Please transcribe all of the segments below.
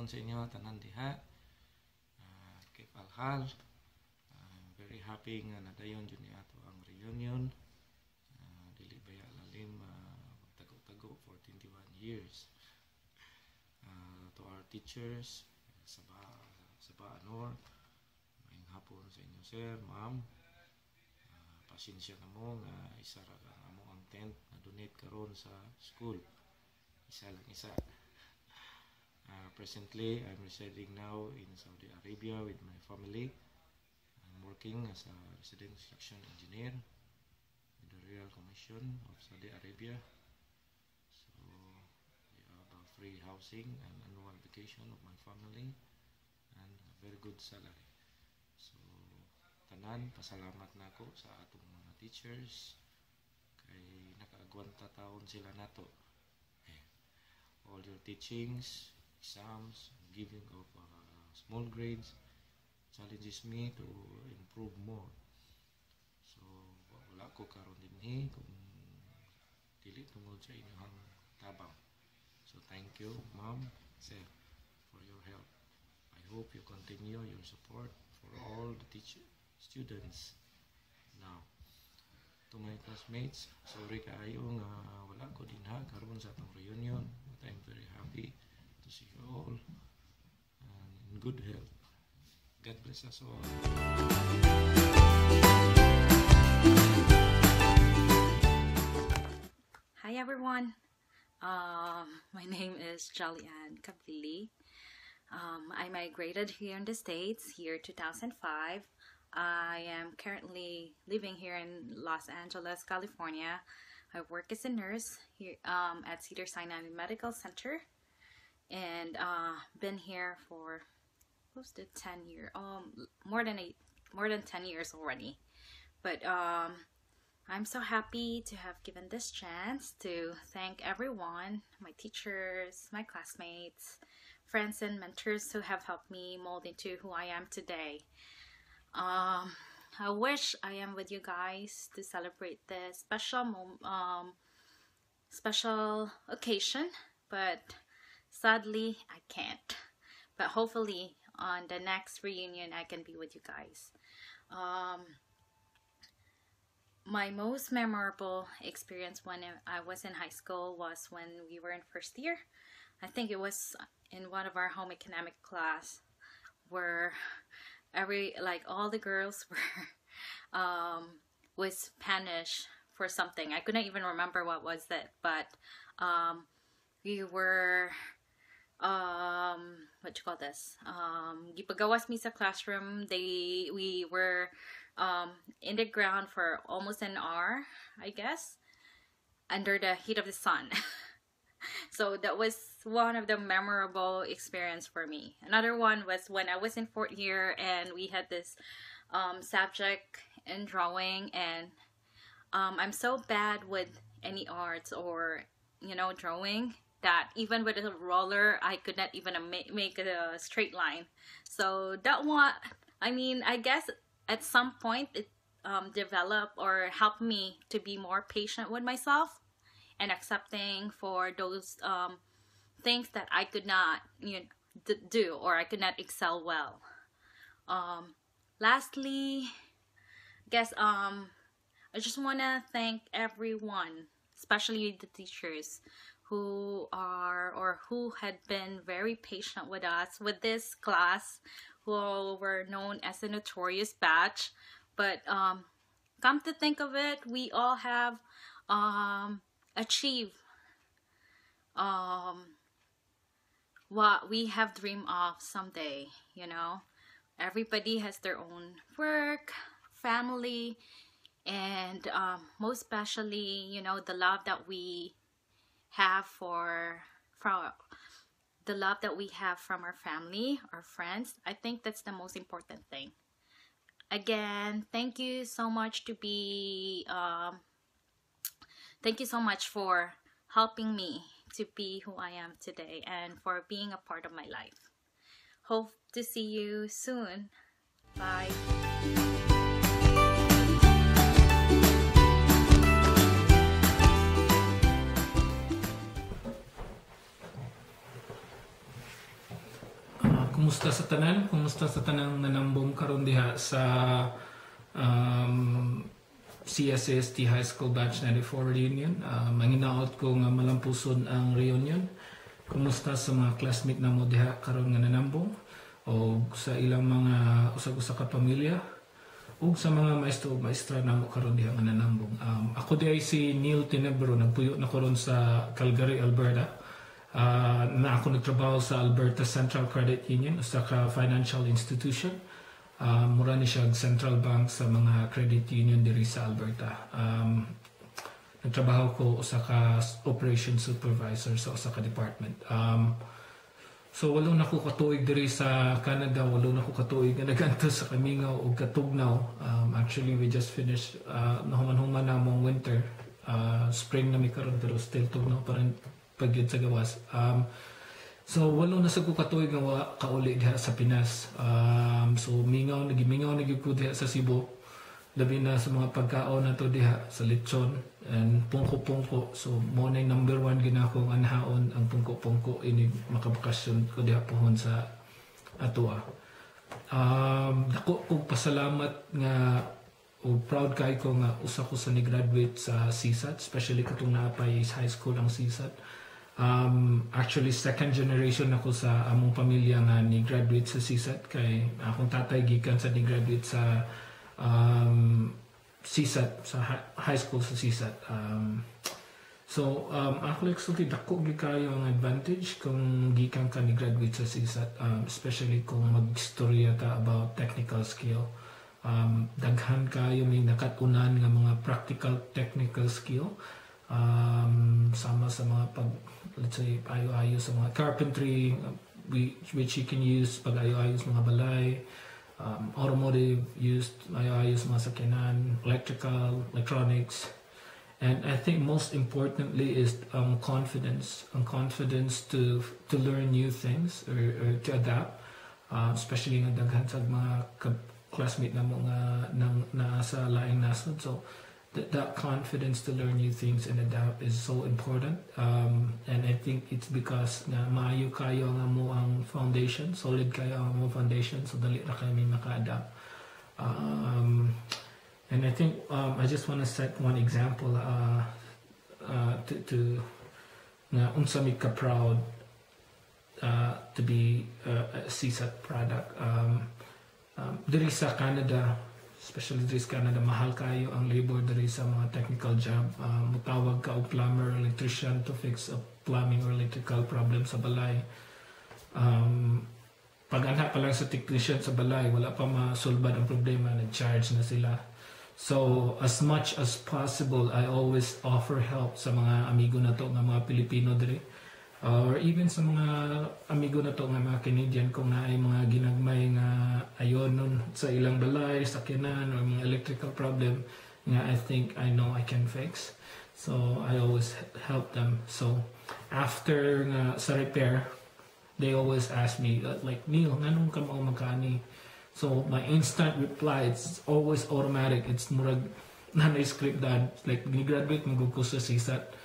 hapon sa inyo tanan diha. Kay Palhal. Very happy nga nadayon jud ni ato ang reunion. Dili baya lalim tago-tago for 21 years. To our teachers, Saba Anor, maayong hapon sa inyo sir, ma'am. Pasensya na mo nga isa ra ka amo ang tent na donate karon sa school. Isa lang isa. Presently, I'm residing now in Saudi Arabia with my family. I'm working as a resident construction engineer in the Royal Commission of Saudi Arabia. So, we have a free housing and annual vacation of my family and a very good salary. So, tanan, pasalamat na ako sa atong mga teachers kay nakaagwanta taon sila nato. All your teachings, exams, giving of small grades challenges me to improve more. So, wala ko karon dinhi kung dili tungod sa inyong tabang. So, thank you, ma'am, sir, for your help. I hope you continue your support for all the students now. To my classmates, sorry kaayo nga wala ko dinha karon sa atong reunion, but I'm very happy to see you all and in good health. God bless us all. Hi everyone. My name is Jolly-Ann Cavili. I migrated here in the States year 2005. I am currently living here in Los Angeles, California. I work as a nurse here at Cedars-Sinai Medical Center, and been here for close to 10 years, more than 10 years already. But I'm so happy to have given this chance to thank everyone, my teachers, my classmates, friends and mentors who have helped me mold into who I am today. I wish I am with you guys to celebrate this special occasion, but sadly I can't. But hopefully on the next reunion I can be with you guys. My most memorable experience when I was in high school was when we were in first year. I think it was in one of our home economic class where all the girls were was Spanish for something. I couldn't even remember what was it, but we were what you call this? Gipagawas mi sa classroom. We were in the ground for almost an hour, I guess, under the heat of the sun. So that was one of the memorable experience for me. Another one was when I was in fourth year and we had this subject in drawing, and I'm so bad with any arts or drawing that even with a roller I could not even make a straight line. So that one, I guess at some point it developed or helped me to be more patient with myself and accepting for those things that I could not do or I could not excel well. Lastly, I guess I just want to thank everyone, especially the teachers who had been very patient with us with this class, who were known as the notorious batch. But come to think of it, we all have achieved what we have dreamed of someday. Everybody has their own work, family, and most especially the love that we have from our family, our friends. I think that's the most important thing. Again, thank you so much thank you so much for helping me to be who I am today and for being a part of my life. Hope to see you soon. Bye. Kumusta sa tanan? Kumusta sa tanang nanambong karon diha sa CSAST High School Batch 94 reunion? Manginaot ko nga malampuson ang reunion. Kumusta sa mga classmate na mo diha karon nga nanambong o sa ilang mga usag-usa ka pamilya ug sa mga maestro ug maestra namo karon diha nga nanambong. Ako di ay si Neil Tinebro, nagpuyo na karon sa Calgary, Alberta. Na ako nagtrabaho sa Alberta Central Credit Union, usa ka financial institution. Mura ni siya central bank sa mga credit union diri sa Alberta. Nagtrabaho ko usa ka operation supervisor sa usa ka department. So walo na ko katuig diri sa Canada, walo na ko katuig nga naganto sa Kamingaw ug Katugnaw. Actually we just finished nahuman-human na mong winter. Spring na mi karon pero still tugnaw pa rin pagyud sa gawas. So walo na sa ko katuig nga kauli diha sa Pinas. So mingaw naging ko diha sa Cebu. Labi na sa mga pagkaon na to diha sa lechon and pungko-pungko. So mo na yung number 1 ginakong anhaon ang pungko-pungko ini makabakasyon ko diha pohon sa atua. Dako kog pasalamat nga o proud kay ko nga usa ko sa ni-graduate sa CSAT, especially katong naapay high school ang CSAT. Actually second generation ako sa among pamilya nga ni-graduate sa CSAT kay akong tatay gikan sa ni-graduate sa CSAT, sa high school sa CSAT. Actually, dako gi kayo ang advantage kung gikan ka ni graduate sa CSAT, especially kung mag-istorya ta about technical skill. Daghan kayo may nakatunan nga mga practical technical skill. Sama sa mga let's say, ayo-ayo sa mga carpentry, which you can use pag ayo-ayo sa mga balay. Automotive used, ayos mga sakyanan, electrical, electronics, and I think most importantly is confidence. Confidence to learn new things or to adapt, especially nga daghan sa mga classmate na mga nasa laing nasod. So that confidence to learn new things and adapt is so important. And I think it's because na maayo kayo nga mo ang foundation, solid kayo ang mo foundation, so dali ra kayo may maka-adapt. And I think I just want to set one example to nga unsa mi ka proud to be a CSAT product. Diri sa Canada, especially diri sa Canada, mahal kayo ang labor diri sa mga technical job. Mutawag ka og plumber, electrician to fix a plumbing or electrical problem sa balay. Pag anha pa lang sa technician sa balay, wala pa masulbad ang problema, nag-charge na sila. So, as much as possible, I always offer help sa mga amigo na to, nga mga Pilipino diri. Or even sa mga amigo na to nga mga Canadian kung naay mga ginagmay nga ayon nun sa ilang balay, sakyanan, or mga electrical problem nga I think I know I can fix. So I always help them. So after nga sa repair, they always ask me like, Neil, nganong ka mo magkani? So my instant reply, it's always automatic. It's murag nanay script that like ni-graduate mo ko sa CSAT.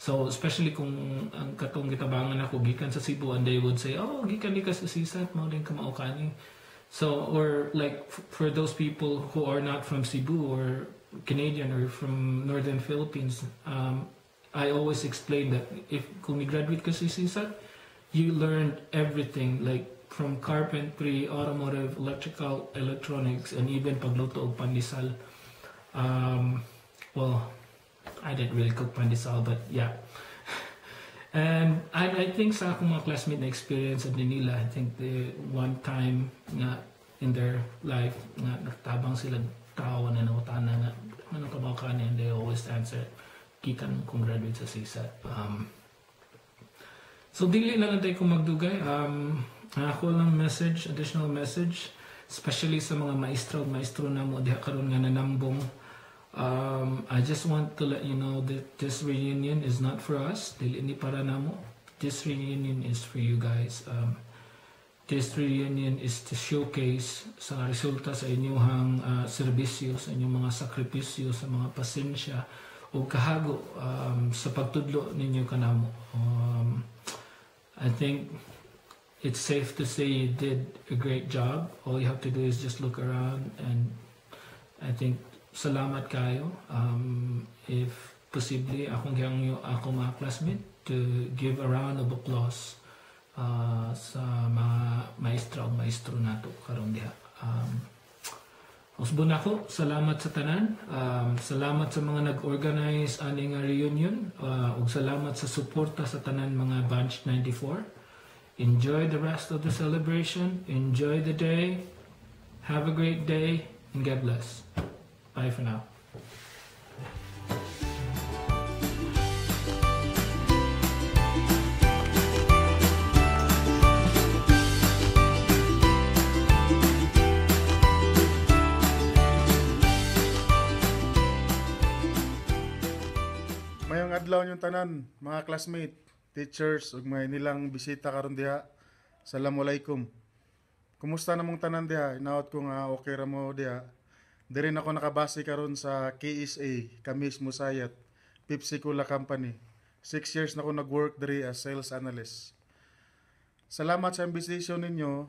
So, especially kung ang katong gitabangan ako gikan sa Cebu, and they would say, oh, gikan di ka sa CSAT, mao din ka maukani. So, or like for those people who are not from Cebu or Canadian or from Northern Philippines, I always explain that if kung ni-graduate ka sa CSAT, you learned everything, like from carpentry, automotive, electrical, electronics, and even pagluto og pandesal. Well, I didn't really cook pandesal, but yeah. And I think sa akong mga classmate na experience at nila, I think the one time nga in their life nga nagtabang sila tao na nawatana nga ano ka ba ka and they always answer gikan kung graduate sa CSAT. So dili na lang tayo kung magdugay. Ako lang additional message, especially sa mga maestro na mo diha karon nga nanambong. I just want to let you know that this reunion is not for us. Dili ni para namo. This reunion is for you guys. This reunion is to showcase sa resulta sa inyong serbisyo, sa inyong mga sakripisyo, sa mga pasensya o kahago sa pagtudlo ninyo kanamo. I think it's safe to say you did a great job. All you have to do is just look around, and I think salamat kayo. If possibly akong mga classmate to give a round of applause sa mga maestra o maestro nato karon diha. Usbon ako, salamat sa tanan. Salamat sa mga nag-organize ani nga reunion, ug salamat sa suporta sa tanan mga Batch 94. Enjoy the rest of the celebration. Enjoy the day. Have a great day, and God bless. Bye for now. Mayong adlaw yung tanan, mga classmate, teachers, ug may nilang bisita karon diha. Assalamualaikum. Kumusta namong tanan diha? Inaot ko nga okay ra mo diha. Diri na ako nakabase karon sa KSA, Kamis Musayat, Pepsi Cola Company. 6 years na ako nag-work diri as sales analyst. Salamat sa invitation ninyo.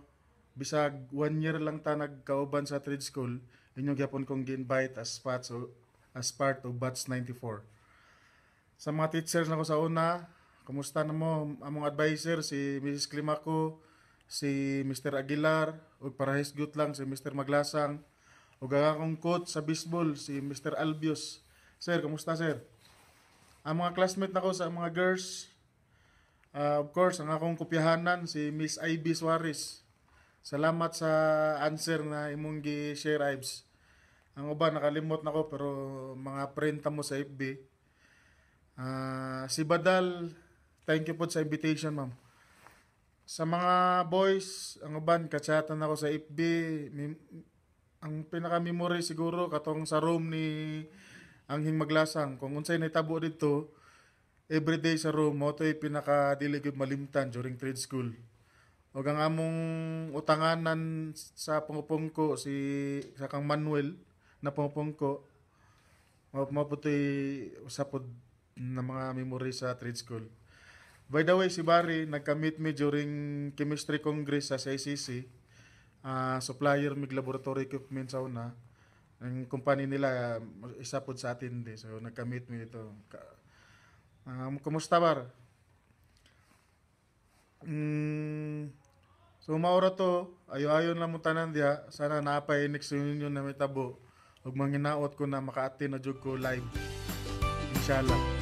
Bisag 1 year lang ta nagkauban sa trade school, inyong gyapon kong gi-invite as part of Batch 94. Sa mga teachers na ko sa una, kumusta na mo? Among advisor, si Mrs. Climaco, si Mr. Aguilar, o parahis good lang si Mr. Maglasang, o akong coach sa baseball, si Mr. Albios. Sir, kumusta sir? Ang mga classmate na ko sa mga girls, of course, ang akong kopyahanan, si Miss Ivy Suarez. Salamat sa answer na imong gi-share, Ives. Ang uban, nakalimot na ko, pero mga print mo sa FB. Si Badal, thank you po sa invitation, ma'am. Sa mga boys, ang uban, kachatan ako sa FB. Ang pinaka-memory siguro katong sa room ni Anghing Maglasang. Kung unsay naitabo dito, everyday sa room mo, ito'y pinaka-dili gyud malimtan during trade school. O ang among utanganan sa pangupungko, sa kang Manuel na pangupungko, maputoy usapod na mga memory sa trade school. By the way, si Barry, nagka-meet me during Chemistry Congress sa SICC. Supplier mig laboratory equipment sa una. Ang company nila, isa po sa atin din. So, nagka-meet me ito. Kumusta, Bar? So, maura to. Ayo-ayon lang mo tanan diya. Sana napay next reunion na may tabo. Huwag manginaot ko na maka-attend na jud ko live. Inshallah.